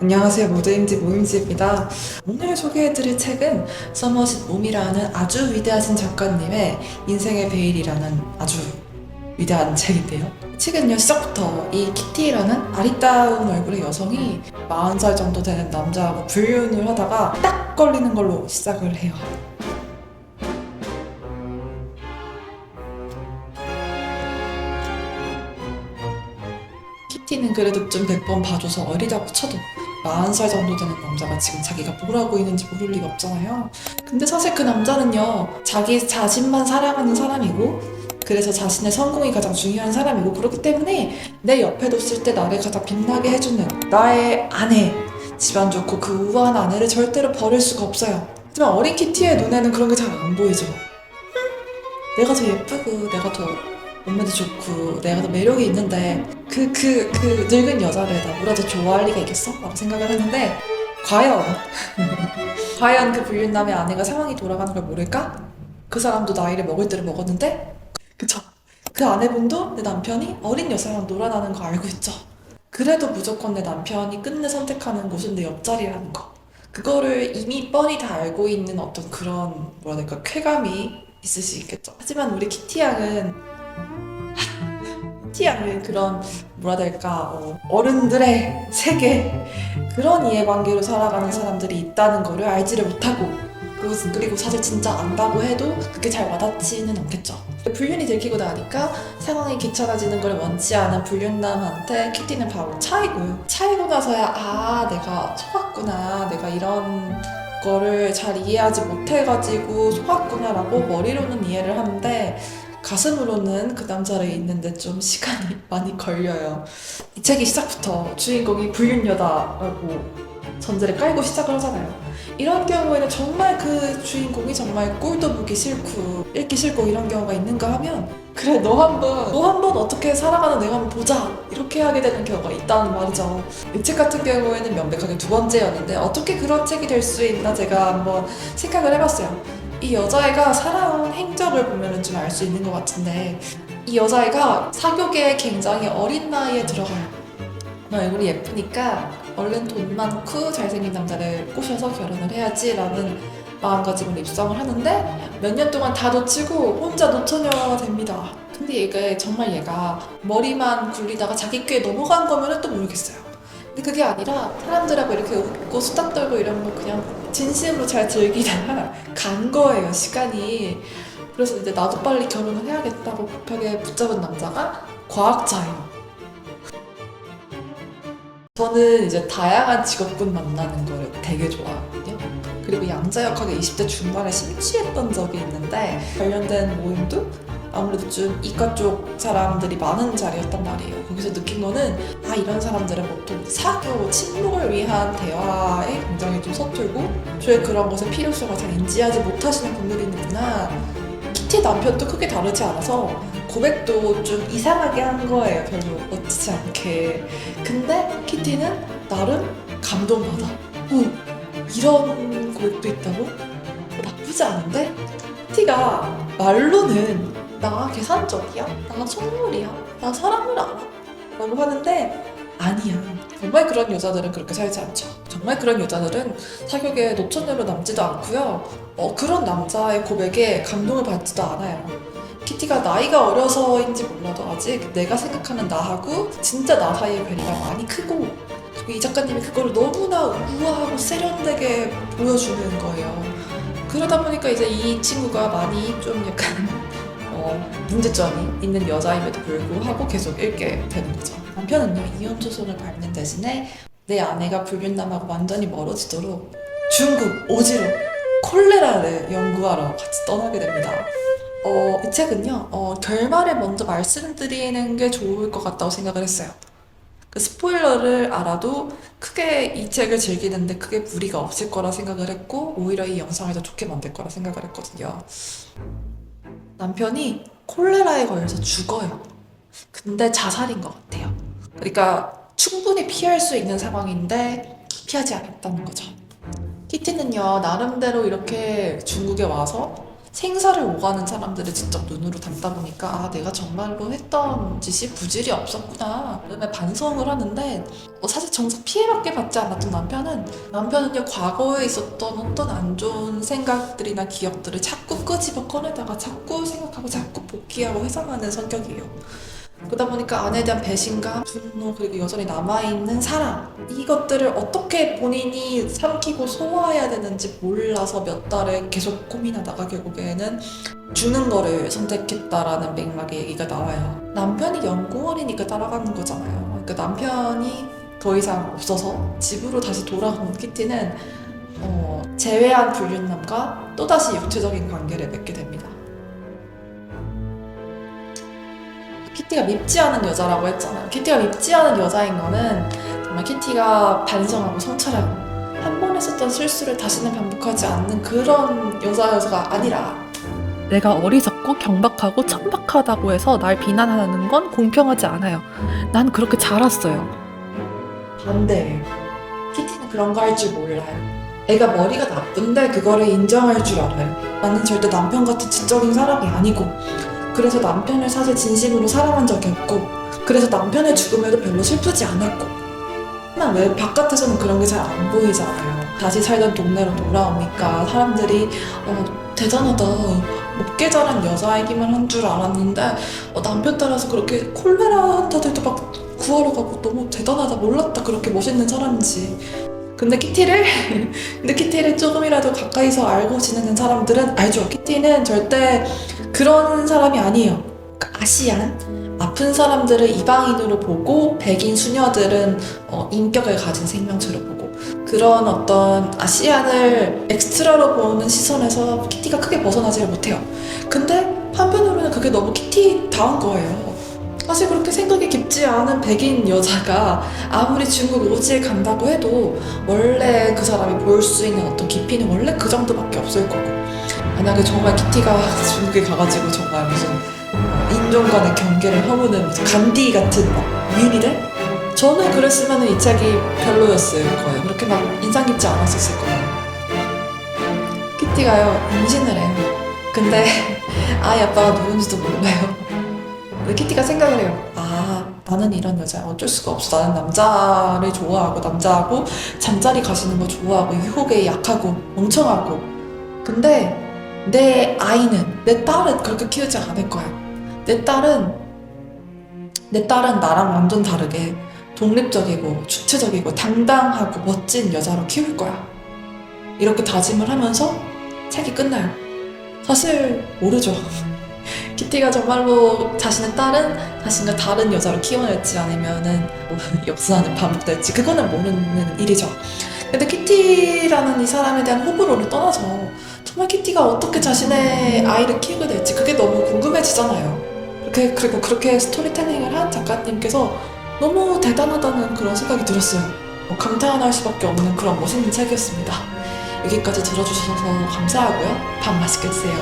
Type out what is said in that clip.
안녕하세요. 모두행지 모임지입니다. 오늘 소개해드릴 책은 서머싯 mom이라는 아주 위대하신 작가님의 인생의 베일이라는 아주 위대한 책인데요. 책은요, 시작부터 이 키티라는 아리따운 얼굴의 여성이 40살 정도 되는 남자하고 불륜을 하다가 딱 걸리는 걸로 시작을 해요. 키티는 그래도 좀 몇 번 봐줘서 어리다고 쳐도 40살 정도 되는 남자가 지금 자기가 뭘 하고 있는지 모를 리가 없잖아요. 근데 사실 그 남자는요, 자기 자신만 사랑하는 사람이고, 그래서 자신의 성공이 가장 중요한 사람이고, 그렇기 때문에 내 옆에 뒀을 때 나를 가장 빛나게 해주는 나의 아내, 집안 좋고 그 우아한 아내를 절대로 버릴 수가 없어요. 하지만 어린 키티의 눈에는 그런 게 잘 안 보이죠. 내가 더 예쁘고, 내가 더 몸매도 좋고, 내가 더 매력이 있는데, 그 늙은 여자를 나 뭐라도 좋아할 리가 있겠어? 라고 생각을 했는데, 과연, 과연 그 불륜남의 아내가 상황이 돌아가는 걸 모를까? 그 사람도 나이를 먹을 대로 먹었는데, 그쵸? 그 아내분도 내 남편이 어린 여자랑 놀아나는 거 알고 있죠? 그래도 무조건 내 남편이 끝내 선택하는 곳은 내 옆자리라는 거. 그거를 이미 뻔히 다 알고 있는 어떤 그런, 뭐라 해야 될까, 쾌감이 있을 수 있겠죠. 하지만 우리 키티양은 그런 뭐라 해야 될까 어른들의 세계 그런 이해관계로 살아가는 사람들이 있다는 거를 알지를 못하고 그리고 사실 진짜 안다고 해도 그게 잘 와닿지는 않겠죠. 불륜이 들키고 나니까 상황이 귀찮아지는 걸 원치 않은 불륜남한테 키티는 바로 차이고요. 차이고 나서야 내가 속았구나, 내가 이런 거를 잘 이해하지 못해가지고 속았구나 라고 머리로는 이해를 하는데 가슴으로는 그 남자를 잊는데 좀 시간이 많이 걸려요. 이 책이 시작부터 주인공이 불륜녀다라고 전제를 깔고 시작을 하잖아요. 이런 경우에는 정말 그 주인공이 정말 꼴도 보기 싫고 읽기 싫고 이런 경우가 있는가 하면 그래 너 한번 어떻게 살아가는 내가 한번 보자 이렇게 하게 되는 경우가 있다는 말이죠. 이 책 같은 경우에는 명백하게 두 번째였는데 어떻게 그런 책이 될 수 있나 제가 한번 생각을 해봤어요. 이 여자애가 살아온 행적을 보면 좀 알 수 있는 것 같은데 이 여자애가 사교계에 굉장히 어린 나이에 들어가요. 얼굴이 예쁘니까 얼른 돈 많고 잘생긴 남자를 꼬셔서 결혼을 해야지라는 마음가짐으로 입성을 하는데 몇 년 동안 다 놓치고 혼자 노처녀가 됩니다. 근데 얘가 머리만 굴리다가 자기 꾀에 넘어간 거면은 또 모르겠어요. 근데 그게 아니라 사람들하고 이렇게 웃고 수다 떨고 이런 거 그냥 진심으로 잘 즐기다가 간 거예요, 시간이. 그래서 이제 나도 빨리 결혼을 해야겠다고 벽에 붙잡은 남자가 과학자예요. 저는 이제 다양한 직업군 만나는 거를 되게 좋아하거든요. 그리고 양자역학에 20대 중반에 심취했던 적이 있는데 관련된 모임도 아무래도 좀 이과 쪽 사람들이 많은 자리였단 말이에요. 거기서 느낀 거는 이런 사람들은 보통 사교, 친목을 위한 대화에 굉장히 좀 서툴고 저의 그런 것의 필요성을 잘 인지하지 못하시는 분들이 있구나. 키티 남편도 크게 다르지 않아서 고백도 좀 이상하게 한 거예요. 별로 멋지지 않게. 근데 키티는 나름 감동받아. 이런 고백도 있다고? 나쁘지 않은데? 키티가 말로는 나 계산적이야? 나 속물이야? 나 사람을 알아? 라고 하는데 아니야. 정말 그런 여자들은 그렇게 살지 않죠. 정말 그런 여자들은 사교계에 노처녀로 남지도 않고요. 그런 남자의 고백에 감동을 받지도 않아요. 키티가 나이가 어려서인지 몰라도 아직 내가 생각하는 나하고 진짜 나 사이의 괴리가 많이 크고 그리고 이 작가님이 그거를 너무나 우아하고 세련되게 보여주는 거예요. 그러다 보니까 이제 이 친구가 많이 좀 약간 문제점이 있는 여자임에도 불구하고 계속 읽게 되는 거죠. 남편은요, 이혼 소송을 밟는 대신에 내 아내가 불륜남하고 완전히 멀어지도록 중국 오지로 콜레라를 연구하러 같이 떠나게 됩니다. 이 책은요, 결말을 먼저 말씀드리는 게 좋을 것 같다고 생각을 했어요. 그 스포일러를 알아도 크게 이 책을 즐기는데 크게 무리가 없을 거라 생각을 했고, 오히려 이 영상을 더 좋게 만들 거라 생각을 했거든요. 남편이 콜레라에 걸려서 죽어요. 근데 자살인 것 같아요. 그러니까 충분히 피할 수 있는 상황인데 피하지 않았다는 거죠. 키티는요, 나름대로 이렇게 중국에 와서 생사를 오가는 사람들을 직접 눈으로 담다 보니까 아 내가 정말로 했던 짓이 부질이 없었구나 그다음에 반성을 하는데 사실 정작 피해밖에 받지 않았던 남편은요 과거에 있었던 어떤 안 좋은 생각들이나 기억들을 자꾸 끄집어 꺼내다가 자꾸 생각하고 자꾸 복귀하고 회상하는 성격이에요. 그러다 보니까 아내에 대한 배신감, 분노, 그리고 여전히 남아있는 사랑 이것들을 어떻게 본인이 삼키고 소화해야 되는지 몰라서 몇 달을 계속 고민하다가 결국에는 주는 거를 선택했다라는 맥락의 얘기가 나와요. 남편이 연구원이니까 따라가는 거잖아요. 그러니까 남편이 더 이상 없어서 집으로 다시 돌아온 키티는 제외한 불륜남과 또다시 육체적인 관계를 맺게 됩니다. 키티가 밉지 않은 여자라고 했잖아요. 키티가 밉지 않은 여자인 거는 정말 키티가 반성하고 성찰하고 한 번 했었던 실수를 다시는 반복하지 않는 그런 여자가 아니라 내가 어리석고 경박하고 천박하다고 해서 날 비난하는 건 공평하지 않아요. 난 그렇게 자랐어요. 반대예요. 키티는 그런 거 할 줄 몰라요. 애가 머리가 나쁜데 그거를 인정할 줄 알아요. 나는 절대 남편 같은 지적인 사람이 아니고 그래서 남편을 사실 진심으로 사랑한 적이 없고 그래서 남편의 죽음에도 별로 슬프지 않았고 하지만 왜 바깥에서는 그런 게 잘 안 보이잖아요. 다시 살던 동네로 돌아오니까 사람들이 대단하다 높게 자란 여자이기만 한 줄 알았는데 남편 따라서 그렇게 콜레라 환자들도 막 구하러 가고 너무 대단하다 몰랐다 그렇게 멋있는 사람인지. 근데 키티를 조금이라도 가까이서 알고 지내는 사람들은 알죠. 키티는 절대 그런 사람이 아니에요. 그러니까 아시안 아픈 사람들을 이방인으로 보고 백인 수녀들은 인격을 가진 생명체로 보고 그런 어떤 아시안을 엑스트라로 보는 시선에서 키티가 크게 벗어나지를 못해요. 근데 한편으로는 그게 너무 키티다운 거예요. 사실 그렇게 생각이 깊지 않은 백인 여자가 아무리 중국 오지에 간다고 해도 원래 그 사람이 볼 수 있는 어떤 깊이는 원래 그 정도밖에 없을 거고 만약에 정말 키티가 중국에 가가지고 정말 무슨 인종 간의 경계를 허무는 무슨 간디 같은 막 위인이들? 저는 그랬으면 이 책이 별로였을 거예요. 그렇게 막 인상 깊지 않았었을 거예요. 키티가요 임신을 해요. 근데 아이 아빠가 누군지도 몰라요. 근데 키티가 생각을 해요. 아 나는 이런 여자야. 어쩔 수가 없어. 나는 남자를 좋아하고 남자하고 잠자리 가시는 거 좋아하고 유혹에 약하고 멍청하고 근데 내 아이는 내 딸은 그렇게 키우지 않을 거야. 내 딸은 나랑 완전 다르게 독립적이고 주체적이고 당당하고 멋진 여자로 키울 거야. 이렇게 다짐을 하면서 책이 끝나요. 사실 모르죠. 키티가 정말로 자신의 딸은 자신과 다른 여자로 키워낼지 아니면은 역사는 반복될지 그거는 모르는 일이죠. 근데 키티라는 이 사람에 대한 호불호를 떠나서 정말 키티가 어떻게 자신의 아이를 키우게 될지 그게 너무 궁금해지잖아요. 그리고 그렇게 스토리텔링을 한 작가님께서 너무 대단하다는 그런 생각이 들었어요. 감탄할 수밖에 없는 그런 멋있는 책이었습니다. 여기까지 들어주셔서 감사하고요. 밥 맛있게 드세요.